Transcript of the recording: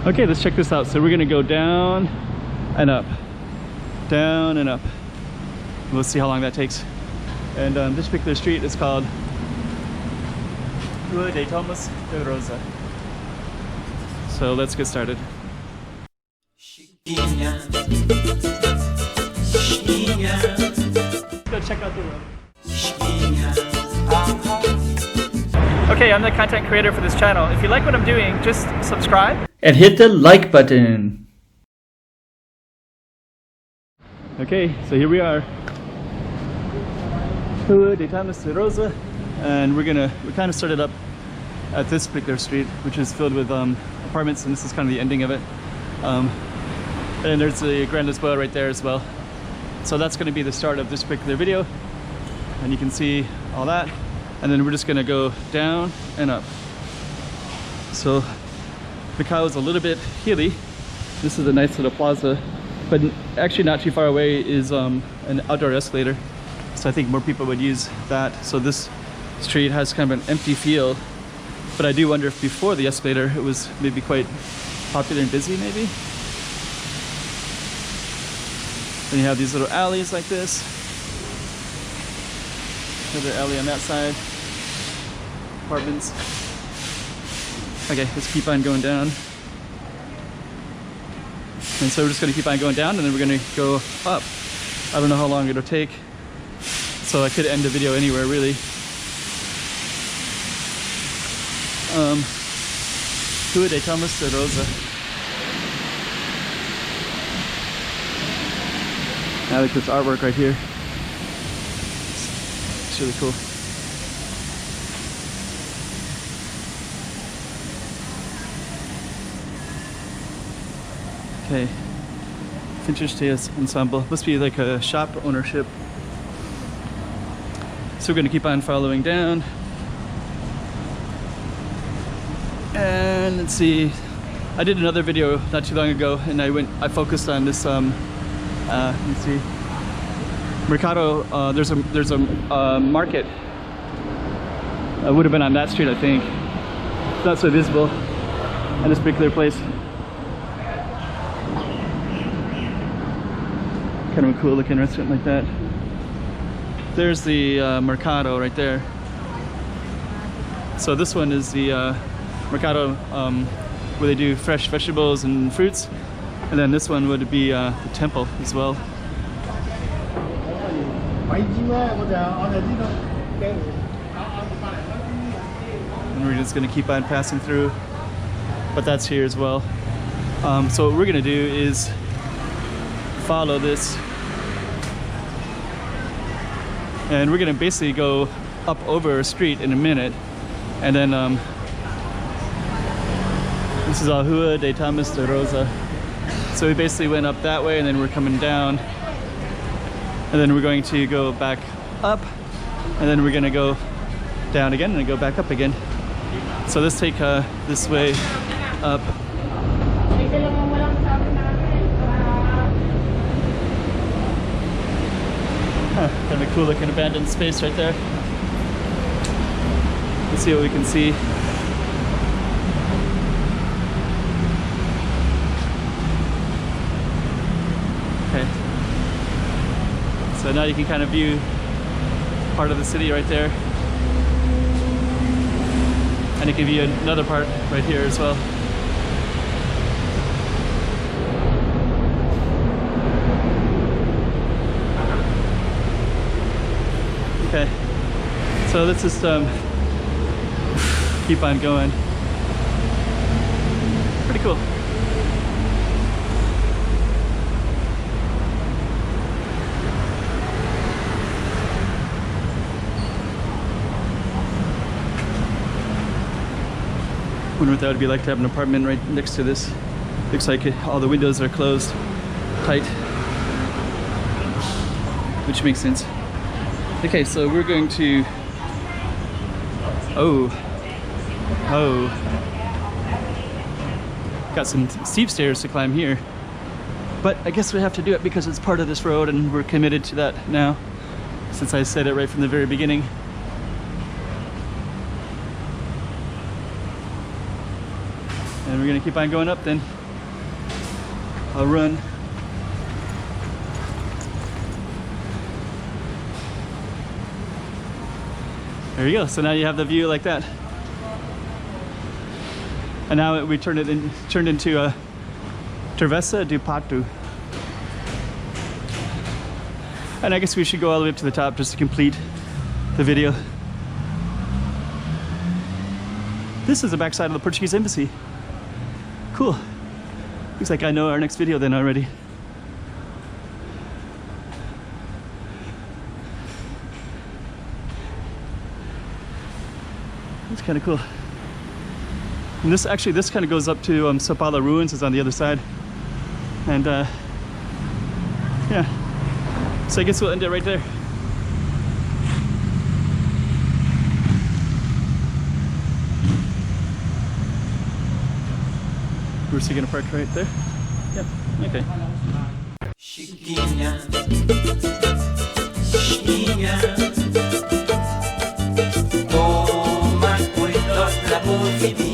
Okay, let's check this out. So we're gonna go down and up, down and up. We'll see how long that takes. And this particular street is called Rua de Toma de Rosa. So let's get started. Let's go check out the road. Okay, I'm the content creator for this channel. If you like what I'm doing, just subscribe and hit the like button. Okay, so here we are, Rua de Toma de Rosa, and we kind of started up at this particular street, which is filled with apartments, and this is kind of the ending of it. And there's the Grand Lisboa right there as well. So that's going to be the start of this particular video, and you can see all that. And then we're just going to go down and up. So Macau is a little bit hilly. This is a nice little plaza, but actually not too far away is an outdoor escalator. So I think more people would use that. So this street has kind of an empty feel, but I do wonder if before the escalator it was maybe quite popular and busy maybe. Then you have these little alleys like this. Another alley on that side. Apartments. Okay, let's keep on going down. And so we're just gonna keep on going down, and then we're gonna go up. I don't know how long it'll take, so I could end the video anywhere really. Rua de Toma de Rosa. I like this artwork right here. It's really cool. Okay, Fincher's Ensemble. Must be like a shop ownership. So we're gonna keep on following down. And let's see. I did another video not too long ago, and I focused on this. Let me see. Mercado. There's a market. I would have been on that street, I think. It's not so visible in this particular place. Kind of a cool looking restaurant like that. There's the Mercado right there. So this one is the Mercado where they do fresh vegetables and fruits, and then this one would be the temple as well. And we're just going to keep on passing through, but that's here as well. So what we're going to do is follow this, and we're gonna basically go up over a street in a minute, and then this is Rua de Toma de Rosa. So we basically went up that way, and then we're coming down, and then we're going to go back up, and then we're gonna go down again and go back up again. So let's take this way up. Kind of a cool looking abandoned space right there. Let's see what we can see. Okay. So now you can kind of view part of the city right there. And you can view another part right here as well. Okay, so let's just keep on going. Pretty cool. Wonder what that would be like to have an apartment right next to this. Looks like all the windows are closed tight, which makes sense. Okay, so we're going to, got some steep stairs to climb here, but I guess we have to do it because it's part of this road, and we're committed to that now, since I said it right from the very beginning. And we're gonna keep on going up then. I'll run. There you go. So now you have the view like that. And now we turned into a Travessa do Pato. And I guess we should go all the way up to the top just to complete the video. This is the backside of the Portuguese embassy. Cool. Looks like I know our next video then already. It's kind of cool. And this kind of goes up to São Paulo ruins, is on the other side. And yeah. So I guess we'll end it right there. We're still gonna park right there? Yeah, okay. Chiquinha, chiquinha, toma cuidado da movimento.